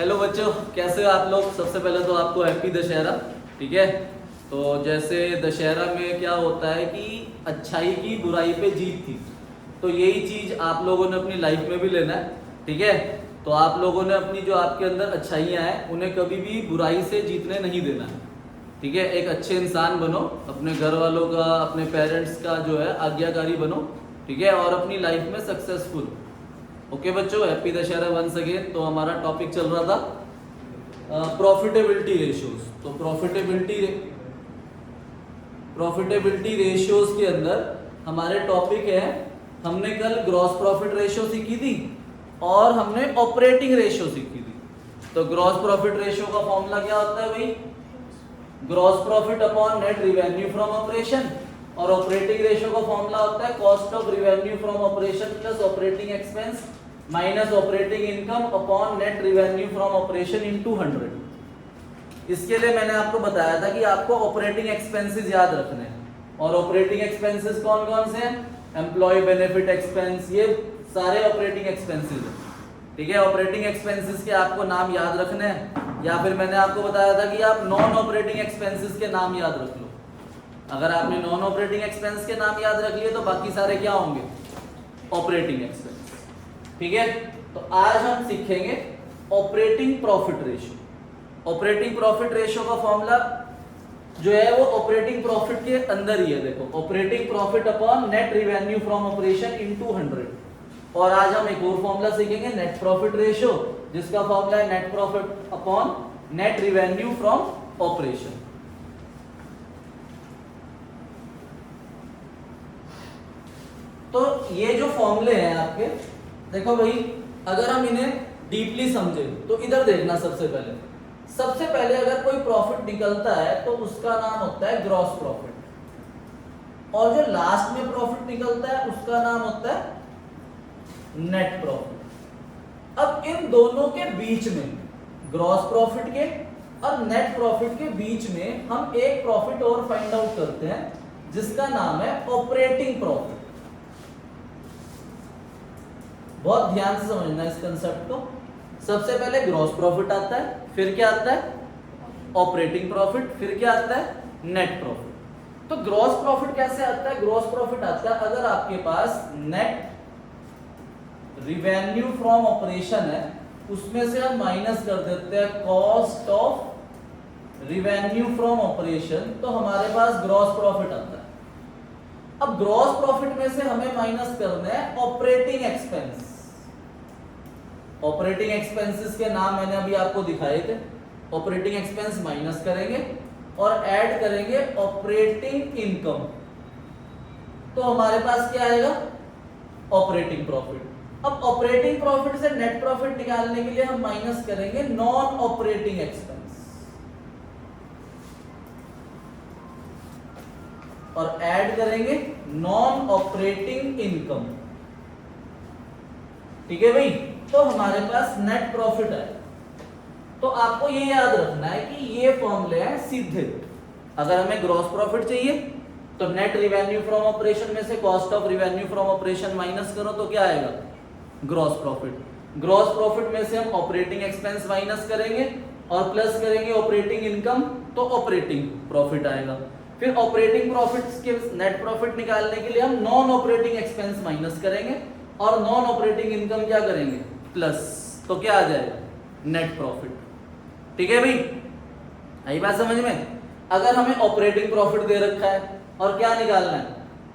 Hello बच्चों, कैसे हो आप लोग। सबसे पहले तो आपको हैप्पी दशहरा। ठीक है, तो जैसे दशहरा में क्या होता है कि अच्छाई की बुराई पे जीत थी, तो यही चीज आप लोगों ने अपनी लाइफ में भी लेना है। ठीक है, तो आप लोगों ने अपनी जो आपके अंदर अच्छाइयाँ हैं उन्हें कभी भी बुराई से जीतने नहीं देना है। ठीक है, एक अच्छे इंसान बनो, अपने घर वालों का, अपने पेरेंट्स का जो है आज्ञाकारी बनो। ठीक है, और अपनी लाइफ में सक्सेसफुल। ओके बच्चों, हैप्पी दशहरा वंस अगेन। तो हमारा टॉपिक चल रहा था प्रॉफिटेबिलिटी रेशियोज। तो प्रॉफिटेबिलिटी रेशियोज के अंदर हमारे टॉपिक है, हमने कल ग्रॉस प्रॉफिट रेशियो सीखी थी और हमने ऑपरेटिंग रेशियो सीखी थी। तो ग्रॉस प्रॉफिट रेशियो का फॉर्मूला क्या होता है भाई? Gross profit upon net revenue from operation. और ऑपरेटिंग रेशियो का फॉर्मूला होता है cost of revenue from operation plus operating expense minus operating income upon net revenue from operation into 100। इसके लिए मैंने आपको बताया था कि आपको ऑपरेटिंग एक्सपेंसेस याद रखने हैं। और ऑपरेटिंग एक्सपेंसेस कौन कौन से हैं? एम्प्लॉय बेनिफिट एक्सपेंस, ये सारे ऑपरेटिंग एक्सपेंसेस हैं। ठीक है, ऑपरेटिंग एक्सपेंसेस के आपको नाम याद रखने हैं, या फिर मैंने आपको बताया था कि आप नॉन ऑपरेटिंग एक्सपेंसेस के नाम याद रख लो। अगर आपने नॉन ऑपरेटिंग एक्सपेंस के नाम याद रख लिए तो बाकी सारे क्या होंगे? Operating expense. ठीक है, तो आज हम सीखेंगे operating profit ratio. Operating profit ratio का फॉर्मूला जो है वो ऑपरेटिंग प्रॉफिट के अंदर ही है। देखो, operating profit upon net revenue from operation into 100। और आज हम एक और फॉर्मूला सीखेंगे नेट प्रॉफिट रेशियो, जिसका फॉर्मूला है net profit upon net revenue from operation. तो ये जो फॉर्मूले हैं आपके, देखो भाई, अगर हम इन्हें डीपली समझे तो इधर देखना। सबसे पहले अगर कोई प्रॉफिट निकलता है तो उसका नाम होता है ग्रॉस प्रॉफिट, और जो लास्ट में प्रॉफिट निकलता है उसका नाम होता है नेट प्रॉफिट। अब इन दोनों के बीच में, ग्रॉस प्रॉफिट के और नेट प्रॉफिट के बीच में हम एक प्रॉफिट और फाइंड आउट करते हैं जिसका नाम है ऑपरेटिंग प्रॉफिट। बहुत ध्यान से समझना इस कंसेप्ट को। सबसे पहले ग्रॉस प्रॉफिट आता है, फिर क्या आता है? ऑपरेटिंग प्रॉफिट, फिर क्या आता है? Net profit. तो ग्रॉस प्रॉफिट कैसे आता है? ग्रॉस प्रॉफिट आता है अगर आपके पास नेट रिवेन्यू फ्रॉम ऑपरेशन है, उसमें से हम माइनस कर देते हैं cost of revenue from operation, तो हमारे पास ग्रॉस प्रॉफिट आता है। अब ग्रॉस प्रॉफिट में से हमें माइनस करना है ऑपरेटिंग एक्सपेंस। ऑपरेटिंग एक्सपेंसेस के नाम मैंने अभी आपको दिखाए थे। ऑपरेटिंग एक्सपेंस माइनस करेंगे और ऐड करेंगे ऑपरेटिंग इनकम, तो हमारे पास क्या आएगा? Operating profit. अब ऑपरेटिंग प्रॉफिट से नेट प्रॉफिट निकालने के लिए हम माइनस करेंगे नॉन ऑपरेटिंग एक्सपेंस और ऐड करेंगे नॉन ऑपरेटिंग इनकम। ठीक है भाई, तो हमारे पास नेट प्रॉफिट है। तो आपको ये याद रखना है कि ये फॉर्मूले हैं सीधे। अगर हमें ग्रॉस प्रॉफिट चाहिए तो नेट रिवेन्यू फ्रॉम ऑपरेशन में से cost of revenue from operation minus करो तो क्या आएगा? Gross profit. ग्रॉस प्रॉफिट में से हम ऑपरेटिंग एक्सपेंस माइनस करेंगे और प्लस करेंगे ऑपरेटिंग इनकम, तो ऑपरेटिंग प्रॉफिट आएगा। फिर ऑपरेटिंग प्रॉफिट के नेट प्रॉफिट निकालने के लिए हम नॉन ऑपरेटिंग एक्सपेंस माइनस करेंगे और नॉन ऑपरेटिंग इनकम क्या करेंगे? प्लस, तो क्या आ जाएगा? Net profit. ठीक है भाई, आई बात समझ में? अगर हमें ऑपरेटिंग प्रॉफिट दे रखा है और क्या निकालना है?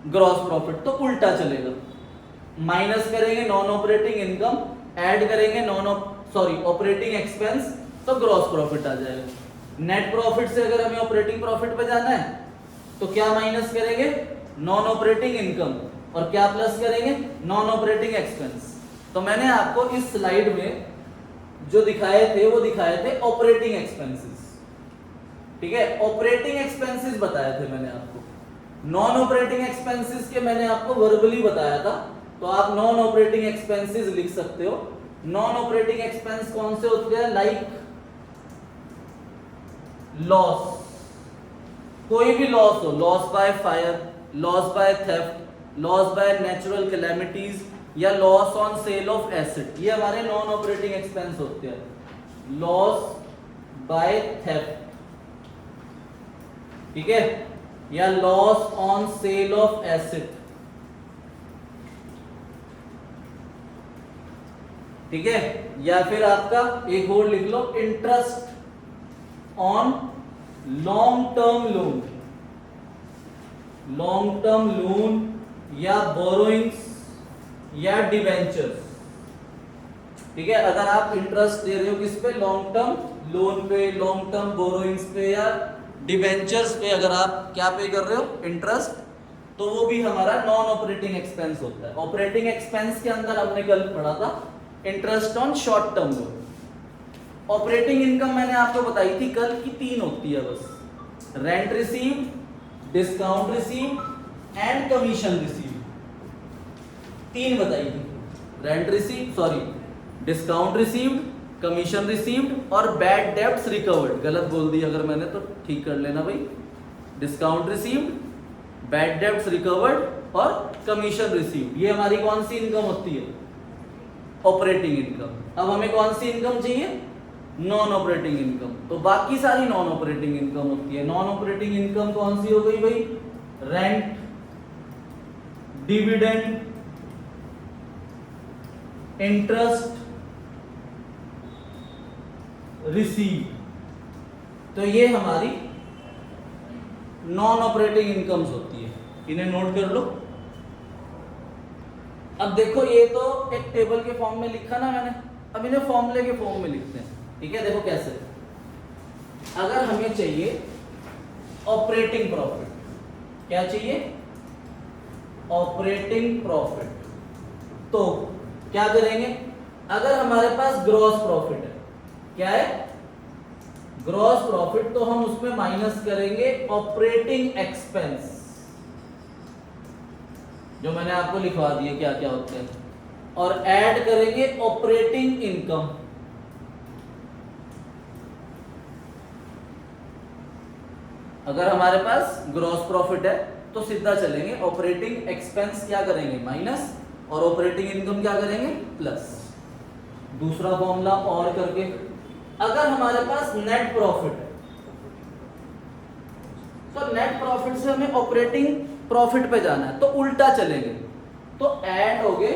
ग्रॉस प्रॉफिट, तो उल्टा चलेगा। माइनस करेंगे नॉन ऑपरेटिंग इनकम, ऐड करेंगे ऑपरेटिंग एक्सपेंस, तो ग्रॉस प्रॉफिट आ जाएगा। नेट प्रॉफिट से अगर हमें ऑपरेटिंग प्रॉफिट पे जाना है तो क्या माइनस करेंगे? नॉन ऑपरेटिंग इनकम, और क्या प्लस करेंगे? Non operating expense. तो मैंने आपको इस स्लाइड में जो दिखाए थे वो दिखाए थे ऑपरेटिंग एक्सपेंसेस। ठीक है, ऑपरेटिंग एक्सपेंसेस बताए थे मैंने आपको। नॉन ऑपरेटिंग एक्सपेंसेस के मैंने आपको वर्बली बताया था, तो आप नॉन ऑपरेटिंग एक्सपेंसेस लिख सकते हो। नॉन ऑपरेटिंग एक्सपेंस कौन से होते हैं? लाइक लॉस, कोई भी लॉस हो, loss by fire, loss by theft, loss by natural calamities या loss on sale of asset, ये हमारे नॉन ऑपरेटिंग एक्सपेंस होते हैं। लॉस बाय थेफ्ट, ठीक है, या loss on sale of asset, ठीक है, या फिर आपका एक और लिख लो interest on long term loan, long term loan या बोरोइंग्स या डिबेंचर्स, ठीक है। अगर आप इंटरेस्ट दे रहे हो किस पे, लॉन्ग टर्म लोन पे, लॉन्ग टर्म बोरोइंग्स पे या डिबेंचर्स पे, अगर आप क्या पे कर रहे हो, इंटरेस्ट, तो वो भी हमारा नॉन ऑपरेटिंग एक्सपेंस होता है। ऑपरेटिंग एक्सपेंस के अंदर हमने कल पढ़ा था interest on short term loan. Operating income मैंने आपको बताई थी कल की 3 होती है बस, rent received, discount received and commission received, 3 बताई थी। Rent received, sorry, discount received, commission received और बैड डेब्ट्स रिकवर्ड। गलत बोल दी अगर मैंने तो ठीक कर लेना भाई। Discount received, bad debts recovered और कमीशन रिसीव्ड, ये हमारी कौन सी इनकम होती है, ऑपरेटिंग इनकम। अब हमें कौन सी इनकम चाहिए, नॉन ऑपरेटिंग इनकम। तो बाकी सारी नॉन ऑपरेटिंग इनकम होती है। नॉन ऑपरेटिंग इनकम कौन सी हो गई भाई, रेंट, डिविडेंड, इंटरेस्ट रिसीव, तो ये हमारी नॉन ऑपरेटिंग इनकम्स होती है, इन्हें नोट कर लो। अब देखो ये तो एक टेबल के फॉर्म में लिखा ना मैंने, अब इन्हें फॉर्मूले के फॉर्म में लिखते हैं, ठीक है। देखो कैसे, अगर हमें चाहिए ऑपरेटिंग प्रॉफिट, क्या चाहिए, ऑपरेटिंग प्रॉफिट, तो क्या करेंगे, अगर हमारे पास ग्रॉस प्रॉफिट है, क्या है, ग्रॉस प्रॉफिट, तो हम उसमें माइनस करेंगे ऑपरेटिंग एक्सपेंस, जो मैंने आपको लिखवा दिए क्या क्या होते हैं, और ऐड करेंगे ऑपरेटिंग इनकम। अगर हमारे पास ग्रॉस प्रॉफिट है तो सीधा चलेंगे, ऑपरेटिंग एक्सपेंस क्या करेंगे, माइनस, और ऑपरेटिंग इनकम क्या करेंगे, प्लस। दूसरा फॉर्मूला और करके, अगर हमारे पास नेट प्रॉफिट है तो नेट प्रॉफिट से हमें ऑपरेटिंग प्रॉफिट पे जाना है, तो उल्टा चलेंगे, तो ऐड हो गए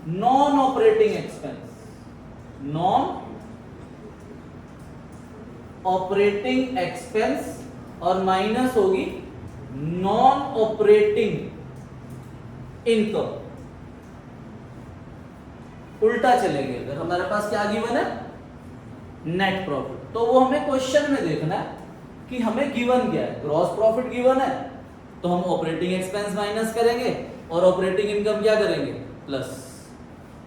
non operating expense, non operating expense, और माइनस होगी नॉन ऑपरेटिंग इनकम। उल्टा चलेंगे, अगर हमारे पास क्या गिवन है, नेट प्रॉफिट, तो वो हमें क्वेश्चन में देखना है कि हमें गिवन क्या है। ग्रॉस प्रॉफिट गिवन है तो हम ऑपरेटिंग एक्सपेंस माइनस करेंगे और ऑपरेटिंग इनकम क्या करेंगे, प्लस।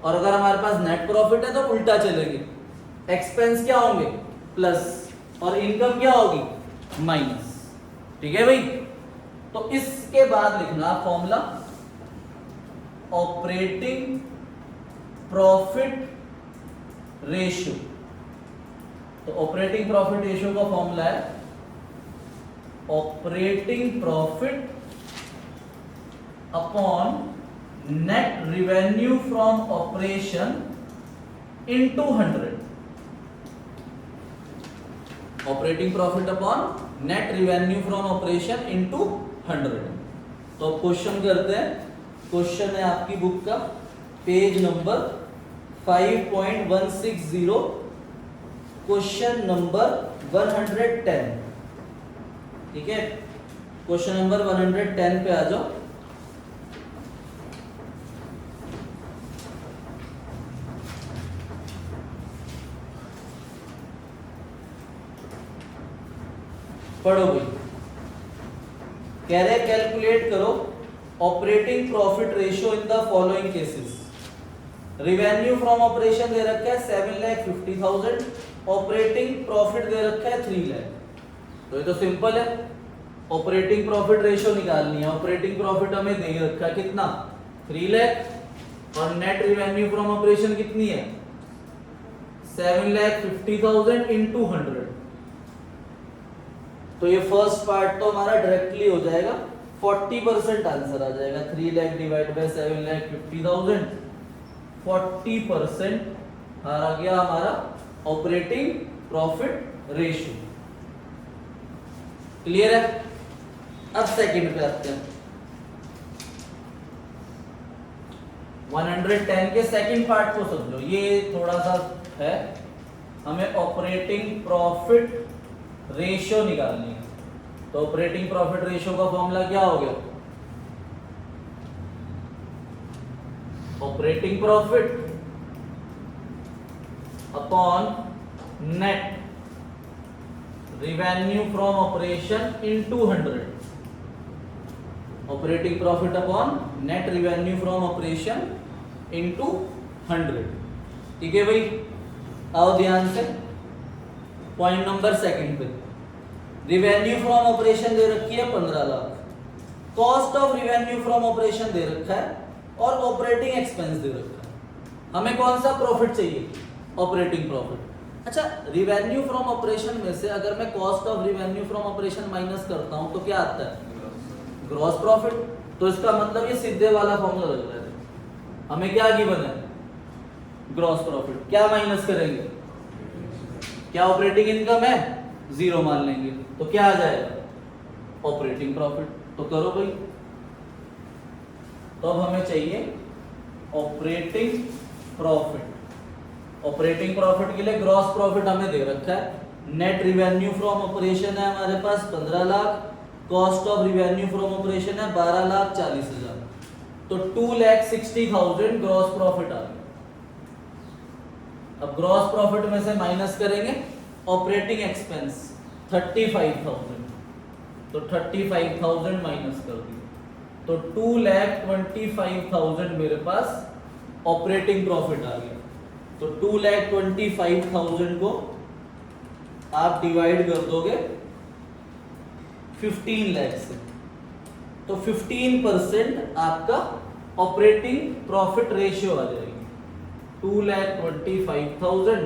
और अगर हमारे पास नेट प्रॉफिट है तो उल्टा चलेंगे, एक्सपेंस क्या होंगे, प्लस, और इनकम क्या होगी, माइनस, ठीक है भाई। तो इसके बाद लिखना फॉर्मूला, ऑपरेटिंग प्रॉफिट रेशियो। तो ऑपरेटिंग प्रॉफिट रेशियो का फॉर्मूला है operating profit upon net revenue from operation into 100। Operating profit upon net revenue from operation into 100। तो क्वेश्चन करते हैं, क्वेश्चन है आपकी बुक का पेज नंबर 5.160, क्वेश्चन नंबर 110, ठीक है। क्वेश्चन नंबर 110 पे आ जाओ। पढ़ो भाई, कह रहे कैलकुलेट करो operating profit ratio in the following cases. Revenue from operation दे रखा है 7,50,000, ऑपरेटिंग प्रॉफिट दे रखा है 3 लाख। तो ये तो सिंपल है, ऑपरेटिंग प्रॉफिट रेशियो निकालनी है। ऑपरेटिंग प्रॉफिट हमें दे रखा है कितना, 3 लाख, और नेट रिवेन्यू फ्रॉम ऑपरेशन कितनी है, 7,50,000 इंटू 100। तो ये फर्स्ट पार्ट तो हमारा डायरेक्टली हो जाएगा, 40% आंसर आ जाएगा। 3 लाख डिवाइड बाय 7,50,000, 40% आ गया हमारा ऑपरेटिंग प्रॉफिट रेशियो। क्लियर है? अब सेकंड पे आते हैं। 110 के सेकंड पार्ट को समझो, ये थोड़ा सा है, हमें ऑपरेटिंग प्रॉफिट रेशियो निकालनी है। तो ऑपरेटिंग प्रॉफिट रेशियो का फॉर्मूला क्या हो गया? Operating profit upon net revenue from operation into 100। Operating profit upon net revenue from operation into 100। ठीक है भाई, आओ ध्यान से पॉइंट नंबर सेकंड पे। रिवेन्यू फ्रॉम ऑपरेशन दे रखी है 15 lakh, cost of revenue from operation दे रखा है और ऑपरेटिंग एक्सपेंस दे रखा है। हमें कौन सा प्रॉफिट चाहिए? Operating profit. अच्छा, रिवेन्यू फ्रॉम ऑपरेशन में से अगर मैं cost of revenue from operation minus करता हूं तो क्या आता है? Gross profit. तो इसका मतलब ये सीधे वाला फॉर्मूला लग रहा है। हमें क्या गिवन है? Gross profit. क्या माइनस करेंगे? क्या ऑपरेटिंग इनकम है? 0 मान लेंगे तो क्या आ जाएगा? Operating profit. तो करो भाई, तो अब हमें चाहिए ऑपरेटिंग प्रॉफिट। ऑपरेटिंग प्रॉफिट के लिए ग्रॉस प्रॉफिट हमें दे रखा है। नेट रिवेन्यू फ्रॉम ऑपरेशन है हमारे पास 15 lakh, cost of revenue from operation है 12,40,000। तो 2,60,000 ग्रॉस प्रॉफिट आ गया। अब ग्रॉस प्रॉफिट में से माइनस करेंगे ऑपरेटिंग एक्सपेंस 35,000, तो 35,000 माइनस कर दिए तो 2,25,000 मेरे पास ऑपरेटिंग प्रॉफिट आ गया। तो 2,25,000 को आप डिवाइड कर दोगे 15 लाख से, तो 15% आपका ऑपरेटिंग प्रॉफिट रेशियो आ जाएगी। 2,25,000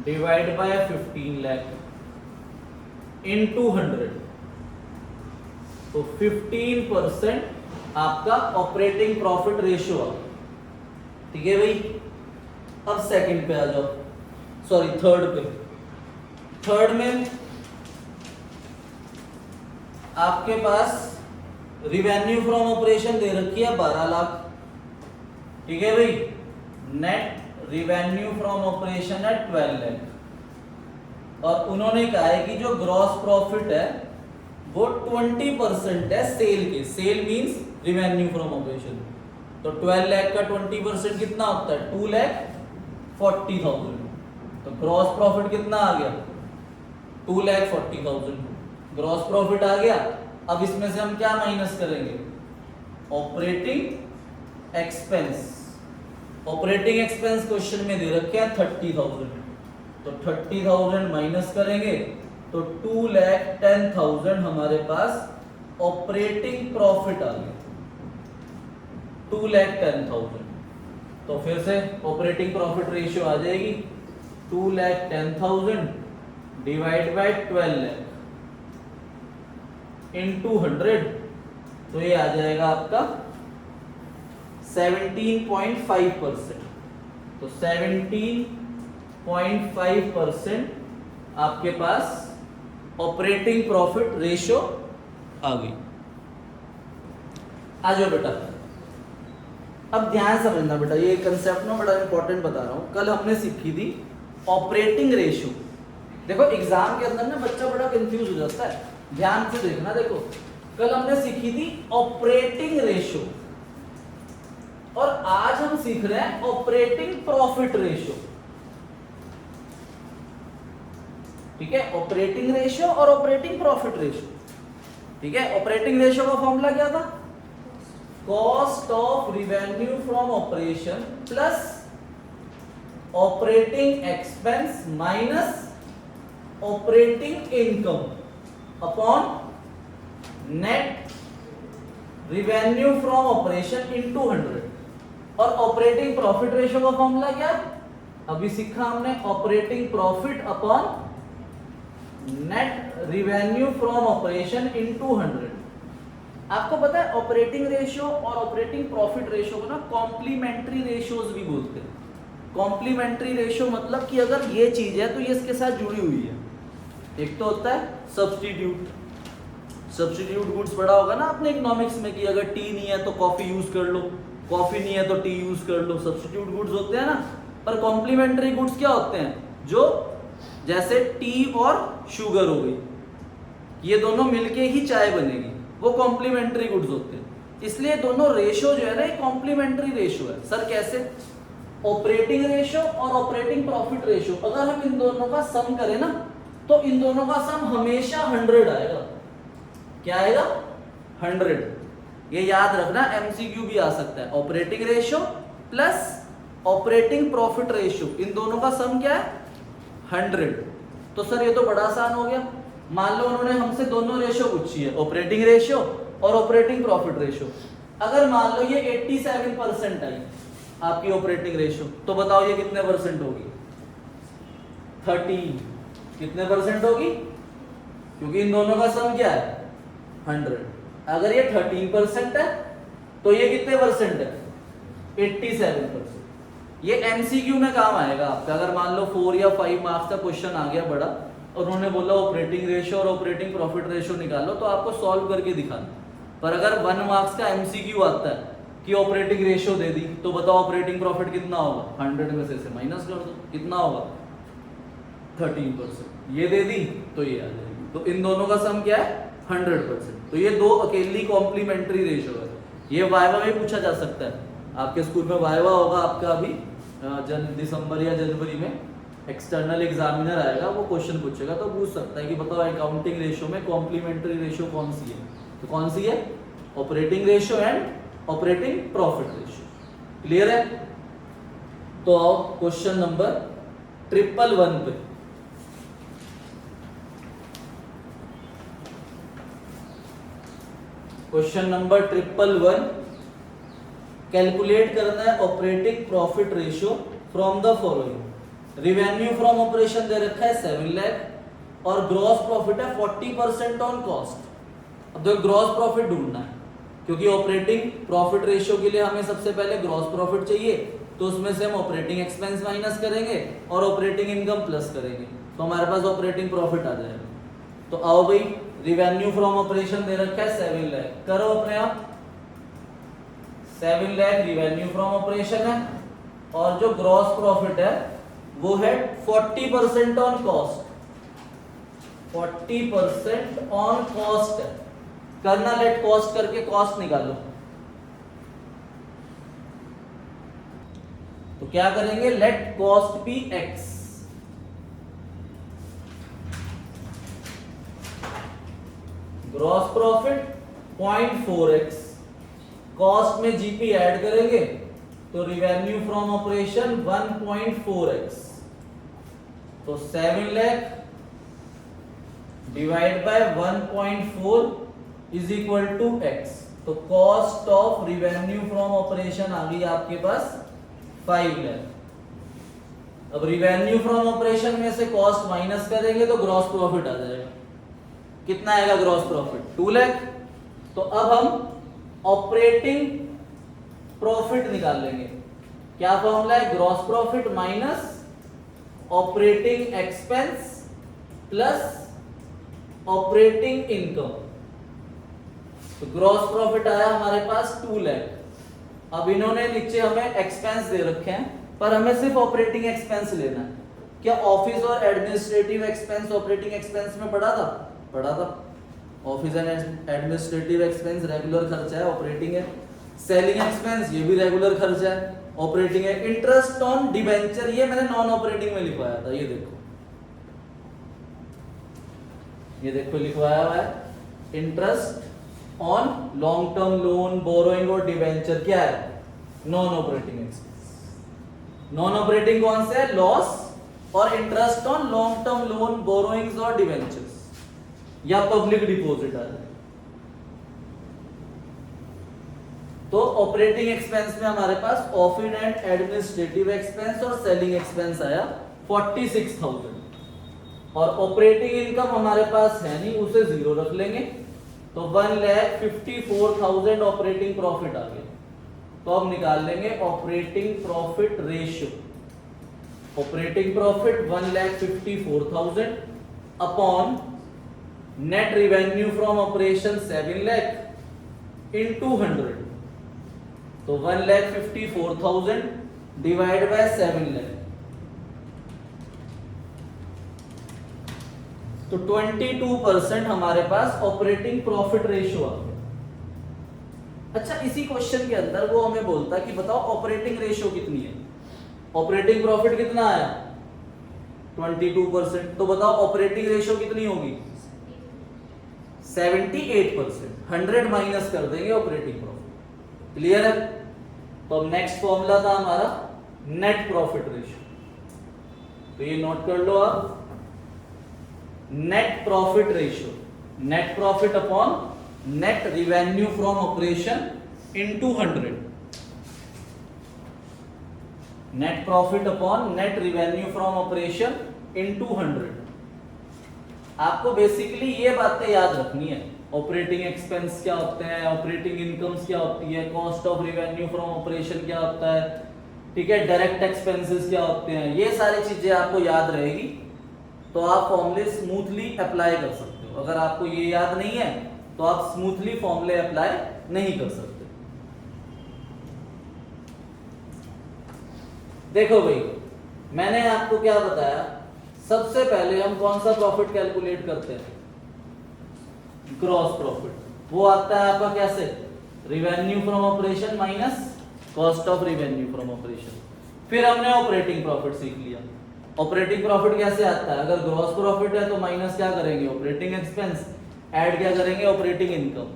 डिवाइड बाय 15 लाख इनटू 100, तो 15% आपका ऑपरेटिंग प्रॉफिट रेशियो आ। ठीक है भाई, अब सेकंड पे आ जाओ, सॉरी थर्ड पे। थर्ड में आपके पास रिवेन्यू फ्रॉम ऑपरेशन दे रखी है 12 लाख। ठीक है भाई, नेट रिवेन्यू फ्रॉम ऑपरेशन है 12 लाख और उन्होंने कहा है कि जो ग्रॉस प्रॉफिट है वो 20% है सेल के। Sale means revenue from operation. तो 12 लाख का 20% कितना होता है? 2,40,000। तो ग्रॉस प्रॉफिट कितना आ गया? 2,40,000 ग्रॉस प्रॉफिट आ गया। अब इसमें से हम क्या माइनस करेंगे? Operating expense. Operating expense question में दे रखे हैं 30,000, तो 30,000 माइनस करेंगे तो 2,10,000 हमारे पास ऑपरेटिंग प्रॉफिट आ गया। 2,10,000, तो फिर से ऑपरेटिंग प्रॉफिट रेशियो आ जाएगी 2,10,000 डिवाइड बाय 12 लाख इनटू 100, तो ये आ जाएगा आपका 17.5%। तो 17.5% आपके पास ऑपरेटिंग प्रॉफिट रेशियो आ गई। आ जाओ बेटा, अब ध्यान समझना बेटा, ये कंसेप्ट ना बड़ा इंपॉर्टेंट बता रहा हूं। कल हमने सीखी थी ऑपरेटिंग रेशियो। देखो एग्जाम के अंदर ना बच्चा बड़ा कंफ्यूज हो जाता है, ध्यान से देखना। देखो कल हमने सीखी थी ऑपरेटिंग रेशियो और आज हम सीख रहे हैं ऑपरेटिंग प्रॉफिट रेशियो। ठीक है, ऑपरेटिंग रेशियो और ऑपरेटिंग प्रॉफिट रेशियो। ठीक है, ऑपरेटिंग रेशियो का फॉर्मूला क्या था? Cost of revenue from operation plus operating expense minus operating income upon net revenue from operation into 100। और ऑपरेटिंग प्रॉफिट रेशियो का फॉर्मूला क्या? अभी सीखा हमने, operating profit upon net revenue from operation into 100। आपको पता है ऑपरेटिंग रेशियो और ऑपरेटिंग प्रॉफिट रेशियो को ना कॉम्प्लीमेंट्री रेशियोज भी बोलते हैं। कॉम्प्लीमेंट्री रेशियो मतलब कि अगर ये चीज है तो ये इसके साथ जुड़ी हुई है। एक तो होता है सब्स्टिट्यूट, सब्स्टिट्यूट गुड्स पढ़ा होगा ना आपने इकोनॉमिक्स में कि अगर टी नहीं है तो कॉफी यूज कर लो, कॉफी नहीं है तो टी यूज कर लो, सब्स्टिट्यूट गुड्स होते हैं ना। पर कॉम्प्लीमेंट्री गुड्स क्या होते हैं, जो जैसे टी और शुगर हो गई, ये दोनों मिलके ही चाय बनेगी, वो कॉम्प्लीमेंट्री गुड्स होते हैं। इसलिए दोनों रेशो जो है ना ये कॉम्प्लीमेंट्री रेशो है। सर कैसे? ऑपरेटिंग रेशो और ऑपरेटिंग प्रॉफिट रेशो, अगर हम इन दोनों का सम करें ना तो इन दोनों का सम हमेशा 100 आएगा। क्या आएगा? 100। ये याद रखना, एमसीक्यू भी आ सकता है। Operating ratio plus operating profit ratio, इन दोनों का सम क्या है? 100। तो सर ये तो बड़ा आसान हो गया। मान लो उन्होंने हमसे दोनों रेशो पूछी है, ऑपरेटिंग रेशो और ऑपरेटिंग प्रॉफिट रेशो। अगर मान लो ये 87% आई आपकी ऑपरेटिंग रेशो, तो बताओ ये कितने परसेंट होगी? 30। कितने परसेंट होगी? क्योंकि इन दोनों का सम क्या है? 100। अगर ये 13% है तो ये कितने परसेंट है? 87%। ये एमसीक्यू में काम आएगा आपका। अगर मान लो 4 या 5 मार्क्स का क्वेश्चन आ गया बड़ा और उन्होंने बोला ऑपरेटिंग रेशो और ऑपरेटिंग प्रॉफिट रेशो निकालो, तो आपको सॉल्व करके दिखाना। पर अगर 1 मार्क्स का एमसीक्यू आता है कि ऑपरेटिंग रेशो दे दी, तो बताओ ऑपरेटिंग प्रॉफिट कितना होगा? 100 में से माइनस कर दो, कितना होगा? 13%। ये दे दी तो ये आ जाएगी। तो इन दोनों का सम क्या है? 100%। तो ये दो अकेली कॉम्प्लीमेंट्री रेशो है। ये वाइवा में पूछा जा सकता है। आपके स्कूल में वाइवा होगा आपका अभी दिसंबर या जनवरी में, एक्सटर्नल एग्जामिनर आएगा, वो क्वेश्चन पूछेगा तो पूछ सकता है कि बताओ अकाउंटिंग रेशो में कॉम्प्लीमेंट्री रेशो कौन सी है? तो कौन सी है? Operating ratio and operating profit ratio. Clear है? तो आओ क्वेश्चन नंबर 111 पे। क्वेश्चन नंबर 111, कैलकुलेट करना है operating profit ratio from the following. Revenue from operation दे रखा है 7 लाख और ग्रॉस प्रॉफिट है 40% ऑन कॉस्ट। अब तो ग्रॉस प्रॉफिट ढूंढना है, क्योंकि ऑपरेटिंग प्रॉफिट रेशियो के लिए हमें सबसे पहले ग्रॉस प्रॉफिट चाहिए, तो उसमें से हम ऑपरेटिंग एक्सपेंस माइनस करेंगे और ऑपरेटिंग इनकम प्लस करेंगे, तो हमारे पास ऑपरेटिंग प्रॉफिट आ जाएगा। तो आओ भाई, रिवेन्यू फ्रॉम ऑपरेशन दे रखा है 7 लाख, करो अपने आप। 7 लाख रिवेन्यू फ्रॉम ऑपरेशन है और जो ग्रॉस प्रॉफिट है वो है 40% ऑन कॉस्ट। 40% ऑन कॉस्ट है। करना लेट कॉस्ट करके कॉस्ट निकालो। तो क्या करेंगे? Let cost be x. Gross profit 0.4x, cost में जीपी ऐड करेंगे तो रिवेन्यू फ्रॉम ऑपरेशन 1.4x। तो 7 lakh divide by 1.4 is equal to x। तो cost of revenue from operation आ गई आपके पास 5 लाख। अब रिवेन्यू फ्रॉम ऑपरेशन में से कॉस्ट माइनस करेंगे तो ग्रॉस प्रॉफिट आ जाएगा। कितना आएगा ग्रॉस प्रॉफिट? 2 लाख। तो अब हम ऑपरेटिंग प्रॉफिट निकाल लेंगे। क्या फॉर्मूला है? Gross profit minus operating expense plus operating income. तो ग्रॉस प्रॉफिट आया हमारे पास 2 लाख। अब इन्होंने नीचे हमें एक्सपेंस दे रखे हैं, पर हमें सिर्फ ऑपरेटिंग एक्सपेंस लेना है। क्या ऑफिस और एडमिनिस्ट्रेटिव एक्सपेंस ऑपरेटिंग एक्सपेंस में पड़ा था? पड़ा था। Office and administrative expense regular खर्चा है, ऑपरेटिंग है। सेलिंग एक्सपेंस ये भी रेगुलर खर्चा है, ऑपरेटिंग है। इंटरेस्ट ऑन डिबेंचर ये मैंने नॉन ऑपरेटिंग में लिखवाया था, ये देखो, ये देखो लिखवाया हुआ है। Interest on long term loan, borrowing और डिबेंचर क्या है? Non operating expense. Non operating कौन से है? लॉस और interest on long term loan, borrowings और डिबेंचर्स या पब्लिक डिपॉजिट आ जाए। तो ऑपरेटिंग एक्सपेंस में हमारे पास ऑफिस एंड एडमिनिस्ट्रेटिव एक्सपेंस और सेलिंग एक्सपेंस आया 46,000 और ऑपरेटिंग इनकम हमारे पास है नहीं, उसे 0 रख लेंगे। तो 1,54,000 ऑपरेटिंग प्रॉफिट आ गया। तो अब निकाल लेंगे operating profit ratio. Operating profit 1,54,000 upon net revenue from operation 7 lakh into 100। तो 1,54,000 डिवाइड बाय 7 लाख, तो 22% हमारे पास ऑपरेटिंग प्रॉफिट रेशियो आ गया। अच्छा, इसी क्वेश्चन के अंदर वो हमें बोलता कि बताओ ऑपरेटिंग रेशियो कितनी है। ऑपरेटिंग प्रॉफिट कितना आया 22%, तो बताओ ऑपरेटिंग रेशियो कितनी होगी 78%। 100 माइनस कर देंगे ऑपरेटिंग प्रॉफिट। क्लियर है? तो अब नेक्स्ट फॉर्मूला था हमारा नेट प्रॉफिट रेशियो, तो ये नोट कर लो आप। Net profit ratio, net profit upon net revenue from operation into 100। Net profit upon net revenue from operation into 100। आपको बेसिकली ये बातें याद रखनी है। ऑपरेटिंग एक्सपेंस क्या होते हैं, ऑपरेटिंग इनकम्स क्या होती है, cost of revenue from operation क्या होता है, ठीक है, डायरेक्ट एक्सपेंसेस क्या होते हैं, ये सारी चीजें आपको याद रहेगी तो आप फॉर्मूले स्मूथली अप्लाई कर सकते हो। अगर आपको ये याद नहीं है तो आप स्मूथली फॉर्मूले अप्लाई नहीं कर सकते। देखो भाई, मैंने आपको क्या बताया, सबसे पहले हम कौन सा प्रॉफिट कैलकुलेट करते हैं, ग्रॉस प्रॉफिट। वो आता है आपका कैसे, revenue from operation minus cost of revenue from operation. फिर हमने ऑपरेटिंग प्रॉफिट सीख लिया। ऑपरेटिंग प्रॉफिट कैसे आता है, अगर ग्रॉस प्रॉफिट है तो माइनस क्या करेंगे ऑपरेटिंग एक्सपेंस, ऐड क्या करेंगे ऑपरेटिंग इनकम,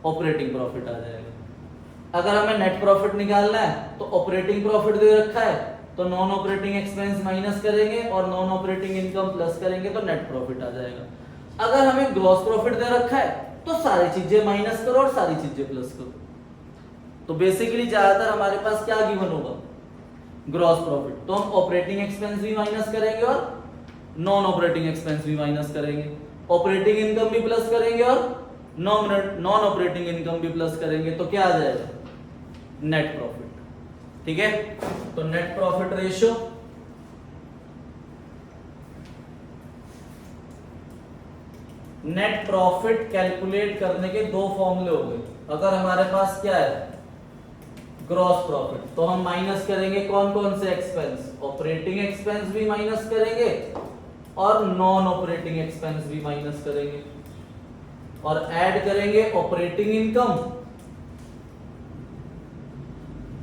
ऑपरेटिंग प्रॉफिट आ जाएगा। अगर हमें नेट प्रॉफिट निकालना है तो ऑपरेटिंग प्रॉफिट दे रखा है तो नॉन ऑपरेटिंग एक्सपेंस माइनस करेंगे और नॉन ऑपरेटिंग इनकम प्लस करेंगे तो नेट प्रॉफिट आ जाएगा। अगर हमें ग्रॉस प्रॉफिट दे रखा है तो सारी चीजें माइनस करो और सारी चीजें प्लस करो। तो बेसिकली ज्यादातर हमारे पास क्या गिवन होगा, ग्रॉस प्रॉफिट। तो हम ऑपरेटिंग एक्सपेंस भी माइनस करेंगे और नॉन ऑपरेटिंग एक्सपेंस भी माइनस करेंगे, ऑपरेटिंग इनकम भी प्लस करेंगे और नॉन ऑपरेटिंग इनकम भी प्लस करेंगे, तो क्या आ जाएगा नेट प्रॉफिट। ठीक है, तो net profit ratio net profit calculate करने के दो फॉर्मूले हो गए। अगर हमारे पास क्या है ग्रॉस प्रॉफिट, तो हम माइनस करेंगे कौन कौन से एक्सपेंस, ऑपरेटिंग एक्सपेंस भी माइनस करेंगे और नॉन ऑपरेटिंग एक्सपेंस भी माइनस करेंगे और ऐड करेंगे ऑपरेटिंग इनकम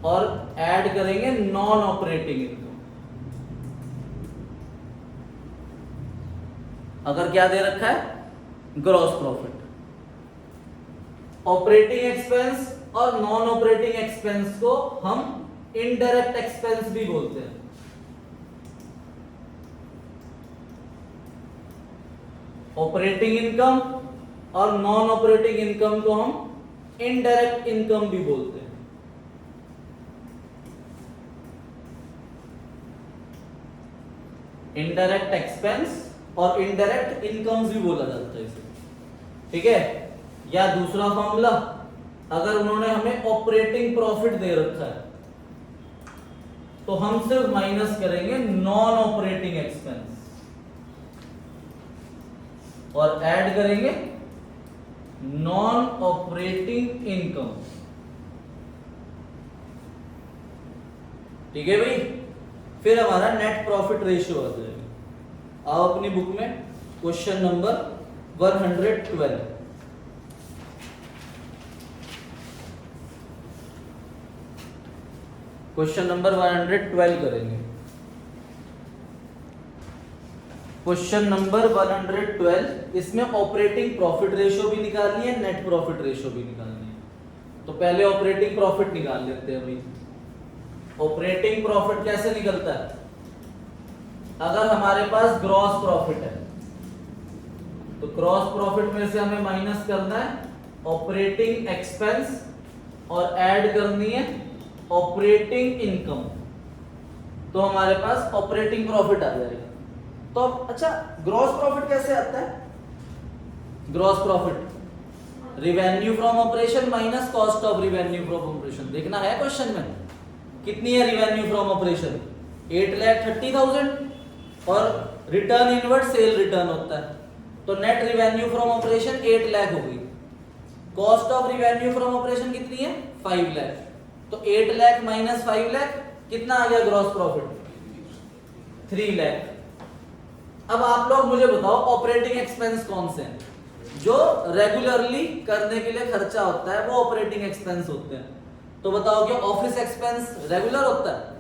और ऐड करेंगे नॉन ऑपरेटिंग इनकम। अगर क्या दे रखा है ग्रॉस प्रॉफिट, ऑपरेटिंग एक्सपेंस और नॉन ऑपरेटिंग एक्सपेंस को हम इनडायरेक्ट एक्सपेंस भी बोलते हैं। ऑपरेटिंग इनकम और नॉन ऑपरेटिंग इनकम को हम इनडायरेक्ट इनकम भी बोलते हैं। इनडायरेक्ट एक्सपेंस और इनडायरेक्ट इनकम्स भी बोला जाता है इसे। ठीक है, या दूसरा फॉर्मूला, अगर उन्होंने हमें ऑपरेटिंग प्रॉफिट दे रखा है तो हम सिर्फ माइनस करेंगे नॉन ऑपरेटिंग एक्सपेंस और ऐड करेंगे नॉन ऑपरेटिंग इनकम। ठीक है भाई, फिर हमारा नेट प्रॉफिट रेशियो आ जाएगा। आओ अपनी बुक में क्वेश्चन नंबर 112, क्वेश्चन नंबर 112 करेंगे। क्वेश्चन नंबर 112, इसमें ऑपरेटिंग प्रॉफिट रेशियो भी निकालनी है, नेट प्रॉफिट रेशियो भी निकालनी है। तो पहले ऑपरेटिंग प्रॉफिट निकाल लेते हैं भाई। ऑपरेटिंग प्रॉफिट कैसे निकलता है, अगर हमारे पास ग्रॉस प्रॉफिट है तो ग्रॉस प्रॉफिट में से हमें माइनस करना है ऑपरेटिंग एक्सपेंस और ऐड करनी है ऑपरेटिंग इनकम, तो हमारे पास ऑपरेटिंग प्रॉफिट आ जाएगा। तो अच्छा, ग्रॉस प्रॉफिट कैसे आता है, gross profit revenue from operation minus cost of revenue from operation. देखना है क्वेश्चन में कितनी है रिवेन्यू फ्रॉम ऑपरेशन 8,30,000 और रिटर्न इनवर्ड सेल रिटर्न होता है, तो net revenue from operation 8 lakh हो गई। Cost of revenue from operation कितनी है 5 लाख, तो 8 लाख माइनस 5 लाख कितना आ गया ग्रॉस प्रॉफिट 3 लाख। अब आप लोग मुझे बताओ ऑपरेटिंग एक्सपेंस कौन से हैं जो रेगुलरली करने के लिए खर्चा होता है, वो ऑपरेटिंग एक्सपेंस होते हैं। तो बताओ कि ऑफिस एक्सपेंस रेगुलर होता है,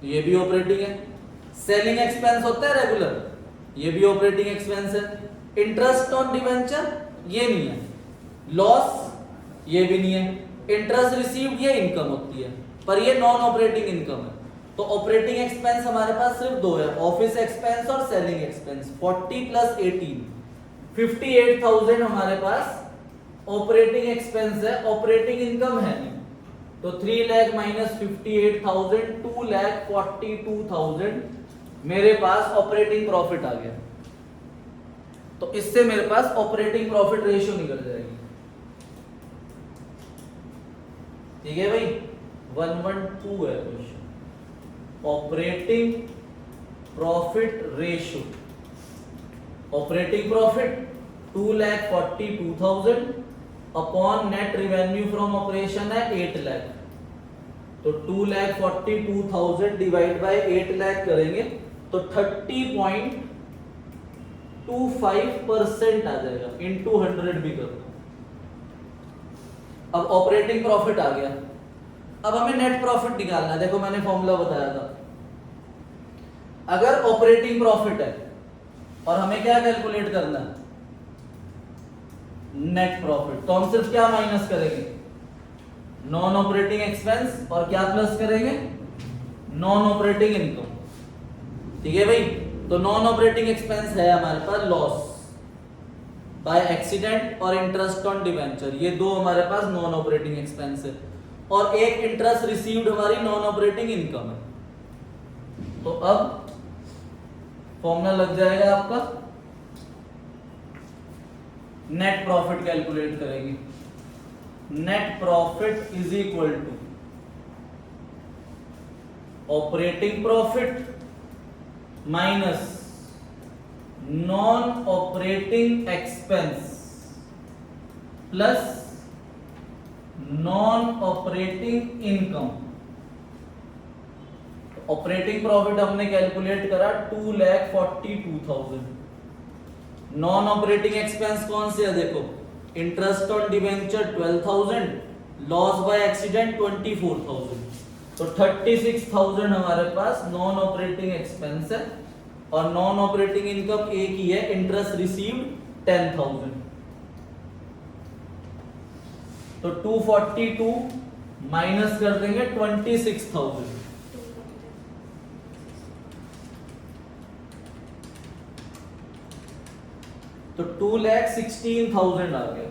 ये भी ऑपरेटिंग है। सेलिंग एक्सपेंस होता है रेगुलर, ये भी ऑपरेटिंग एक्सपेंस है। इंटरेस्ट ऑन डिवेंचर ये नहीं है, लॉस ये भी नहीं है, इंटरेस्ट रिसीव्ड ये इनकम होती है, पर ये नॉन ऑपरेटिंग इनकम है। तो ऑपरेटिंग एक्सपेंस हमारे पास सिर्फ दो है, ऑफिस एक्सपेंस और सेलिंग एक्सपेंस। 40 प्लस 18 58,000 हमारे पास ऑपरेटिंग एक्सपेंस है, ऑपरेटिंग इनकम है नहीं। तो 3 लाख माइनस 58,000 2,42,000 मेरे पास ऑपरेटिंग प्रॉफिट आ गया। तो इससे मेरे पास ऑपरेटिंग प्रॉफिट रेशियो निकल जाएगी। ठीक है भाई, 112 है question. Operating profit ratio, operating profit 2,42,000 upon net revenue from operation है 8 लाख, तो 2,42,000 डिवाइड बाय 8 लाख करेंगे तो 30.25% आ जाएगा, इनटू 100 भी कर दो। अब ऑपरेटिंग प्रॉफिट आ गया, अब हमें नेट प्रॉफिट निकालना है। देखो मैंने फॉर्मूला बताया था, अगर ऑपरेटिंग प्रॉफिट है और हमें क्या कैलकुलेट करना है नेट प्रॉफिट, तो हम सिर्फ क्या माइनस करेंगे नॉन ऑपरेटिंग एक्सपेंस और क्या प्लस करेंगे नॉन ऑपरेटिंग इनकम। ठीक है भाई, तो नॉन ऑपरेटिंग एक्सपेंस है हमारे पास लॉस बाय एक्सीडेंट और इंटरेस्ट ऑन डिवेंचर, ये दो हमारे पास नॉन ऑपरेटिंग एक्सपेंस है, और एक इंटरेस्ट रिसीव्ड हमारी नॉन ऑपरेटिंग इनकम है। तो अब फॉर्मूला लग जाएगा आपका, नेट प्रॉफिट कैलकुलेट करेंगे। Net profit is equal to operating profit minus non operating expense plus non operating income. Operating profit हमने कैलकुलेट करा 2,42,000, नॉन ऑपरेटिंग एक्सपेंस कौन से है देखो, interest on debenture 12,000, loss by accident 24,000, तो 36,000 हमारे पास नॉन ऑपरेटिंग एक्सपेंस है, और नॉन ऑपरेटिंग इनकम एक ही है, इंटरेस्ट रिसीव्ड 10,000। तो 242 माइनस कर देंगे 26,000, तो 2,16,000 आ गया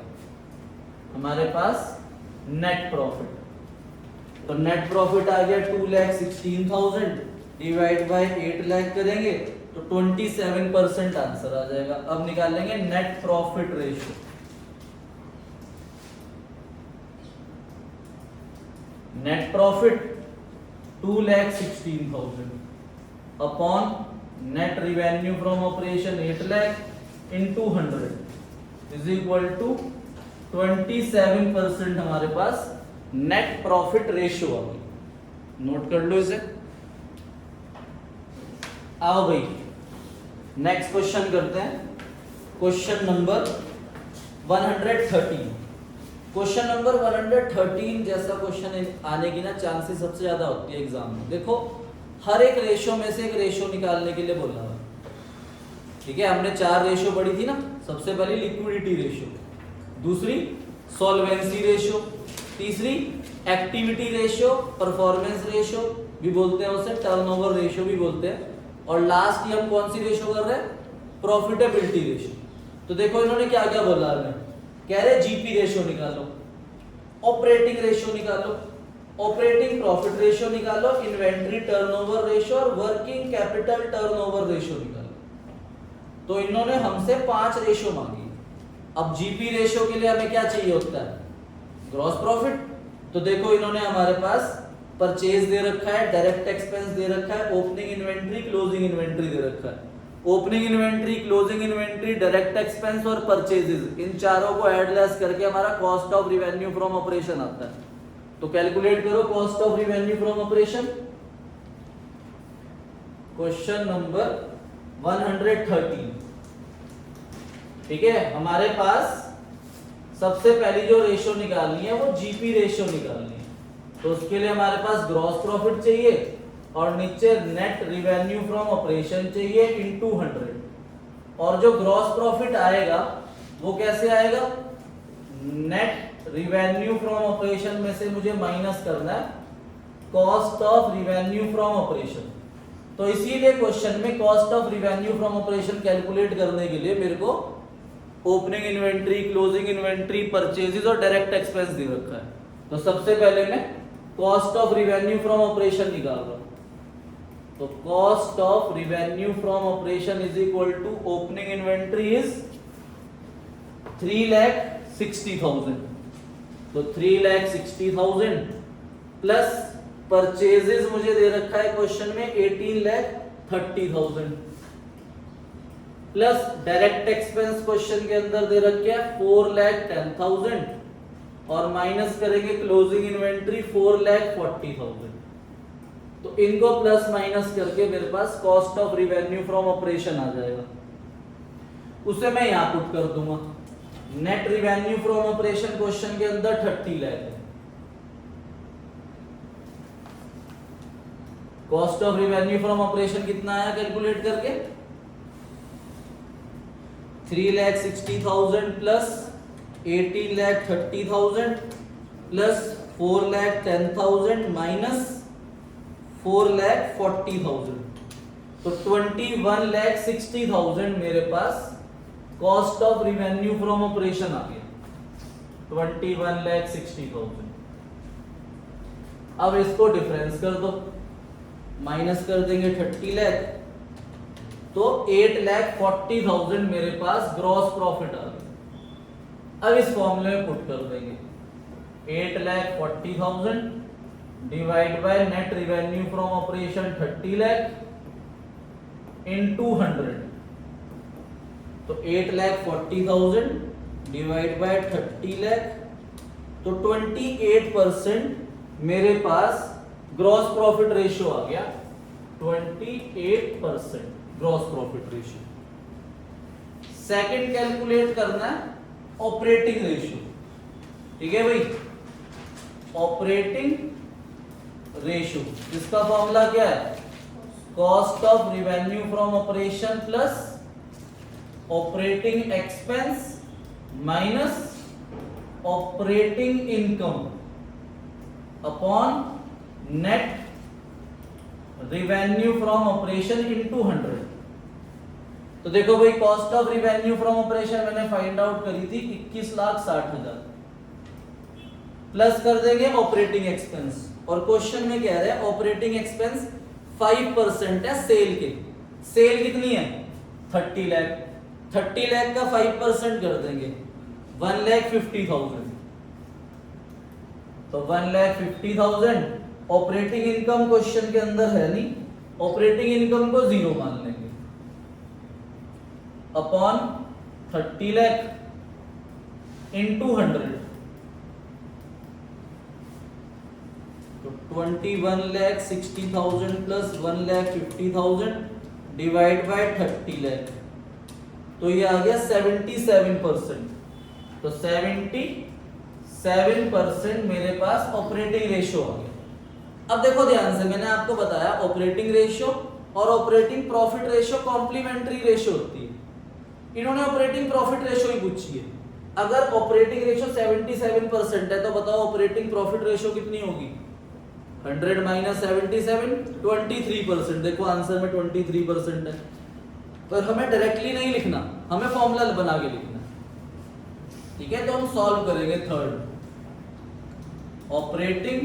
हमारे पास नेट प्रॉफिट। तो नेट प्रॉफिट आ गया 2,16,000 डिवाइड बाय 8 लाख करेंगे तो 27% आंसर आ जाएगा। अब निकालेंगे net profit ratio. Net profit 2,16,000 upon net revenue from operation 8 lakh into 100 is equal to 27% हमारे पास नेट प्रॉफिट रेशियो आ गई। नोट कर लो इसे। आओ भाई नेक्स्ट क्वेश्चन करते हैं, क्वेश्चन नंबर 113। क्वेश्चन नंबर 113 जैसा क्वेश्चन आने की ना चांसेस सबसे ज्यादा होती है एग्जाम में। देखो हर एक रेशियो में से एक रेशियो निकालने के लिए बोला हुआ, ठीक है। हमने 4 रेशियो पढ़ी थी ना, सबसे पहली लिक्विडिटी रेशियो, दूसरी सॉल्वेंसी रेशियो, तीसरी एक्टिविटी रेशियो, परफॉर्मेंस रेशियो भी बोलते हैं उसे, टर्नओवर रेशियो भी बोलते हैं, और लास्ट ही हम कौन सी रेशियो कर रहे हैं, प्रॉफिटेबिलिटी रेशियो। तो देखो इन्होंने क्या क्या बोला हमें, कह रहे जीपी रेशियो निकालो, ऑपरेटिंग रेशियो निकालो, ऑपरेटिंग प्रॉफिट रेशियो निकालो, इन्वेंट्री टर्नओवर रेशियो और वर्किंग कैपिटल टर्नओवर रेशियो निकालो। तो इन्होंने हमसे 5 रेशियो मांगी। अब जीपी रेशियो के लिए हमें क्या चाहिए होता है, ग्रॉस प्रॉफिट। तो देखो इन्होंने हमारे पास परचेज दे रखा है, डायरेक्ट एक्सपेंस दे रखा है, ओपनिंग इन्वेंट्री, क्लोजिंग इन्वेंट्री दे रखा है। Opening inventory, closing inventory, direct expense और परचेजेस, इन चारों को ऐड लेस करके हमारा cost of revenue from operation आता है। तो कैलकुलेट करो cost of revenue from operation. Question number 113। ठीक है, हमारे पास सबसे पहली जो रेशो निकालनी है वो जीपी रेशो निकालनी है। तो उसके लिए हमारे पास ग्रॉस प्रॉफिट चाहिए और नीचे नेट रिवेन्यू फ्रॉम ऑपरेशन चाहिए इनटू 100। और जो ग्रॉस प्रॉफिट आएगा वो कैसे आएगा? नेट रिवेन्यू फ्रॉम ऑपरेशन में से मुझे माइनस करना है cost of revenue from operation. तो इसीलिए क्वेश्चन में cost of revenue from operation calculate करने के लिए मेरे को opening inventory, closing inventory, purchases और डायरेक्ट एक्सपेंस दे रखा है। तो सबसे पहले मैं cost of revenue from operation निकाल रहा हूं। तो cost of revenue from operation is equal to opening inventory is 3,60,000। तो 3,60,000 प्लस परचेजेस मुझे दे रखा है क्वेश्चन में 18,30,000 प्लस डायरेक्ट एक्सपेंस क्वेश्चन के अंदर दे रखे हैं 4,10,000 और माइनस करेंगे क्लोजिंग इन्वेंट्री 4,40,000। तो इनको प्लस माइनस करके मेरे पास cost of revenue from operation आ जाएगा। उसे मैं यहां पुट कर दूंगा। Net revenue from operation question के अंदर 30 लाख है। Cost of revenue from operation कितना आया कैलकुलेट करके? 3,60,000 प्लस 18,30,000 प्लस 4,10,000 माइनस 4,40,000। तो 21,60,000 मेरे पास cost of revenue from operation आ गया। 21,60,000। अब इसको डिफरेंस कर दो, माइनस कर देंगे 30 लाख, तो 8,40,000 मेरे पास ग्रॉस प्रॉफिट आ गया। अब इस फॉर्मूले में पुट कर देंगे 8,40,000 divide by net revenue from operation 30 lakh into 100। तो 8,40,000 डिवाइड बाय 30 लाख, तो 28% मेरे पास ग्रॉस प्रॉफिट रेशियो आ गया। 28% gross profit ratio. Second calculate करना है ऑपरेटिंग रेशियो। ठीक है भाई, ऑपरेटिंग रेशियो इसका फॉर्मूला क्या है? Cost of revenue from operation plus operating expense minus operating income upon net revenue from operation into 100। तो देखो भाई, cost of revenue from operation मैंने फाइंड आउट करी थी 21,60,000 प्लस कर देंगे ऑपरेटिंग एक्सपेंस। और क्वेश्चन में कह रहे हैं ऑपरेटिंग एक्सपेंस 5% है सेल के। सेल कितनी है? 30 लाख। 30 लाख का 5% कर देंगे 1,50,000। तो 1,50,000 ऑपरेटिंग इनकम क्वेश्चन के अंदर है नहीं, ऑपरेटिंग इनकम को 0 मान लेंगे अपॉन 30 लाख इनटू 100। तो 21,60,000 प्लस 1,50,000 डिवाइड बाय 30 लाख, तो ये आ गया 77%। तो 77% मेरे पास ऑपरेटिंग रेशियो आ गया। अब देखो ध्यान से, मैंने आपको बताया ऑपरेटिंग रेशियो और operating profit ratio complementary ratio होती है। इन्होंने ऑपरेटिंग प्रॉफिट रेशियो ही पूछी है। अगर ऑपरेटिंग रेशियो 77% है तो बताओ ऑपरेटिंग प्रॉफिट रेशियो कितनी होगी? 100 माइनस 77, 23%। देखो आंसर में 23% है। पर हमें डायरेक्टली नहीं लिखना, हमें फॉर्मूला बना के लिखना। ठीक है, तो हम सॉल्व करेंगे third. Operating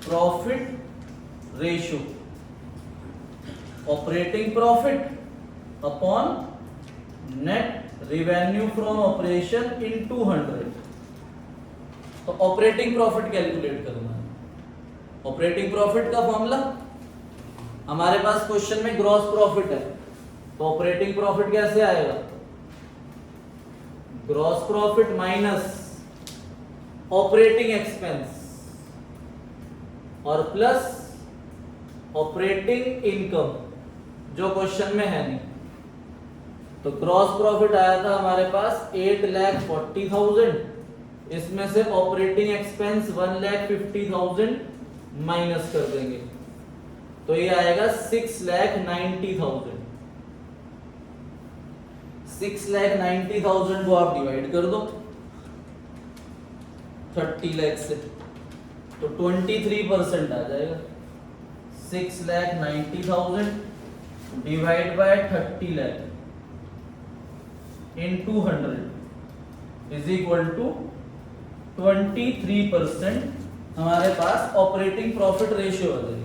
profit ratio, operating profit upon net revenue from operation into 100। तो ऑपरेटिंग प्रॉफिट कैलकुलेट करना है। ऑपरेटिंग प्रॉफिट का फॉर्मूला, हमारे पास क्वेश्चन में ग्रॉस प्रॉफिट है, तो ऑपरेटिंग प्रॉफिट कैसे आएगा? Gross profit minus operating expense और प्लस ऑपरेटिंग इनकम, जो क्वेश्चन में है नहीं। तो ग्रॉस प्रॉफिट आया था हमारे पास 8,40,000, इसमें से ऑपरेटिंग एक्सपेंस 1,50,000 माइनस कर देंगे, तो ये आएगा 6,90,000। 6,90,000 को आप डिवाइड कर दो 30 लाख से, तो 23% आ जाएगा। 6,90,000 divide by 30 lakh into 100 is equal to 23% हमारे पास ऑपरेटिंग प्रॉफिट रेशियो आ जाएगी।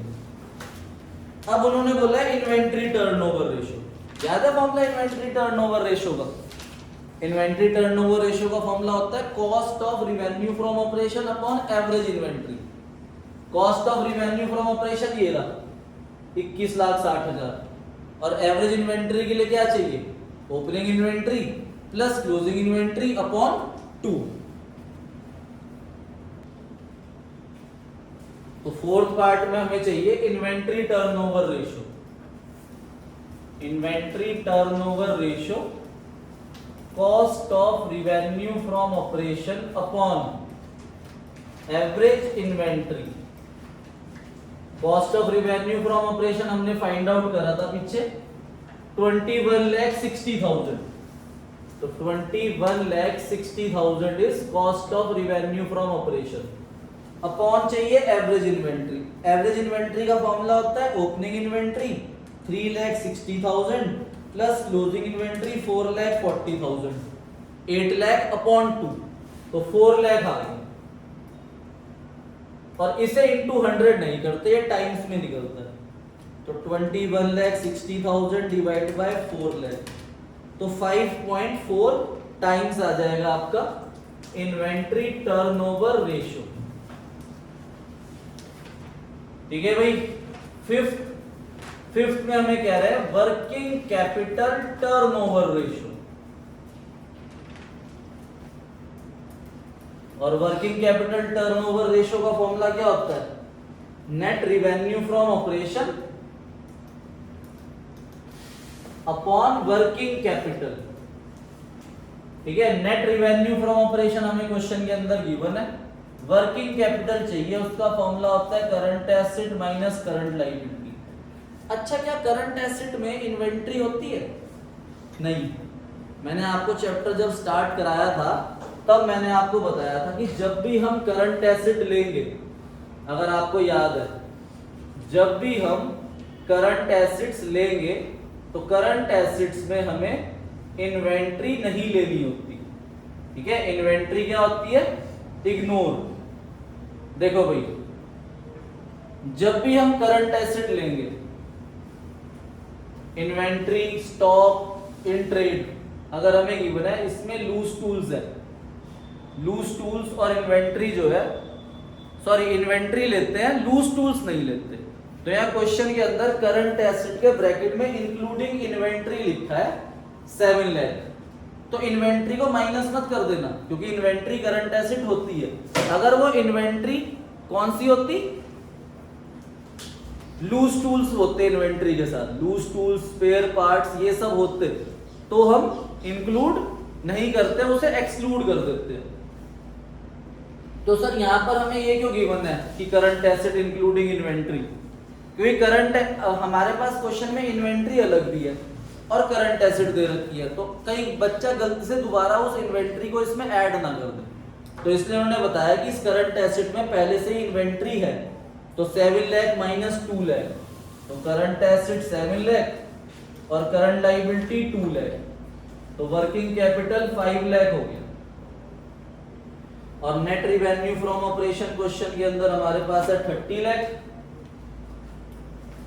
अब उन्होंने बोला है इन्वेंट्री टर्नओवर रेशियो, याद है फॉर्मूला इन्वेंट्री टर्नओवर रेशियो का? इन्वेंट्री टर्नओवर रेशियो का फॉर्मूला होता है cost of revenue from operation upon average inventory. Cost of revenue from operation ये रहा 21,60,000, और एवरेज इन्वेंट्री के लिए क्या चाहिए? Opening inventory plus closing inventory upon 2। तो फोर्थ पार्ट में हमें चाहिए inventory turnover ratio. Inventory turnover ratio cost of revenue from operation upon average inventory. Cost of revenue from operation हमने फाइंड आउट करा था पीछे 21,60,000, तो 21,60,000 is cost of revenue from operation upon चाहिए एवरेज इन्वेंट्री। एवरेज इन्वेंट्री का formula होता है opening inventory 3,60,000 plus closing inventory 4,40,000, 8 lakh upon 2, तो 4 लाख आ गए। और इसे इंटू 100 नहीं करते, ये टाइम्स में निकलता है, तो 21,60,000 डिवाइड बाय 4 लाख, तो 5.4 टाइम्स आ जाएगा आपका इन्वेंट्री टर्नओवर रेशियो। ठीक है भाई। फिफ्थ में हमें कह रहे हैं वर्किंग कैपिटल टर्नओवर रेशियो, और वर्किंग कैपिटल टर्नओवर रेशियो का फॉर्मूला क्या होता है? Net revenue from operation upon working capital. ठीक है, नेट रिवेन्यू फ्रॉम ऑपरेशन हमें क्वेश्चन के अंदर गिवन है, वर्किंग कैपिटल चाहिए, उसका फॉर्मूला होता है current asset minus current liability. अच्छा, क्या करंट एसेट में इन्वेंट्री होती है? नहीं। मैंने आपको चैप्टर जब स्टार्ट कराया था तब मैंने आपको बताया था कि जब भी हम करंट एसेट लेंगे, अगर आपको याद है, जब भी हम करंट एसेट्स लेंगे तो करंट एसेट्स में हमें इन्वेंट्री नहीं लेनी होती। ठीक है, इन्वेंट्री क्या होती है? इग्नोर। देखो भाई, जब भी हम करंट एसेट लेंगे, इन्वेंट्री, स्टॉक, इन ट्रेड, अगर हमें गिवन है इसमें लूज टूल्स है, लूज टूल्स और इन्वेंट्री जो है, सॉरी इन्वेंट्री लेते हैं, लूज टूल्स नहीं लेते। तो यहाँ क्वेश्चन के अंदर करंट एसेट के ब्रैकेट में इंक्लूडिंग इन्वेंट्री लिखा है 7 लाख, तो इन्वेंट्री को माइनस मत कर देना, क्योंकि इन्वेंट्री करंट एसेट होती है। अगर वो इन्वेंट्री कौन सी होती? लूज टूल्स होते इन्वेंट्री के साथ, लूज टूल्स, स्पेयर पार्ट्स, ये सब होते, तो हम इंक्लूड नहीं करते, उसे एक्सक्लूड कर देते हैं। तो सर यहां पर हमें ये क्यों गिवन है कि करंट एसेट इंक्लूडिंग इन्वेंट्री? क्योंकि करंट हमारे पास क्वेश्चन में इन्वेंट्री अलग भी है और करंट एसेट दे रखी है, तो कहीं बच्चा गलती से दोबारा उस इन्वेंट्री को इसमें ऐड ना कर दे, तो इसलिए उन्होंने बताया कि इस करंट एसेट में पहले से ही इन्वेंट्री है, तो 7 लाख माइनस 2 लाख, तो करंट एसेट 7 लाख और करंट लायबिलिटी 2 लाख, तो वर्किंग कैपिटल 5 लाख हो गया। और net revenue from operation question के अंदर हमारे पास है 30 लाख,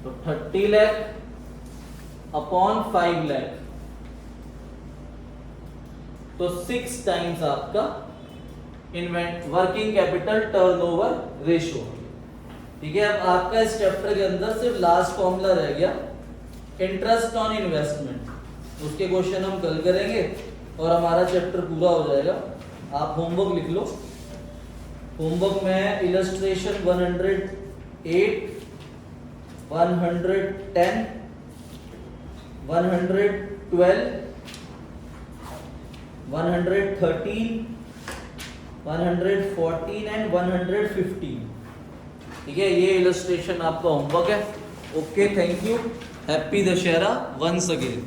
तो 30 लाख अपॉन 5 लाख, तो 6 टाइम्स आपका वर्किंग कैपिटल टर्नओवर रेशियो। ठीक है, अब आपका इस चैप्टर के अंदर सिर्फ लास्ट फॉर्मूला रह गया, इंटरेस्ट ऑन इन्वेस्टमेंट। उसके क्वेश्चन हम कल करेंगे और हमारा चैप्टर पूरा हो जाएगा। आप होमवर्क लिख लो। होमवर्क में इलस्ट्रेशन 108, 110, 112, 113, 114 एंड 115। ठीक है, ये इलस्ट्रेशन आपका होमवर्क है। Okay, thank you, happy Dussehra once again.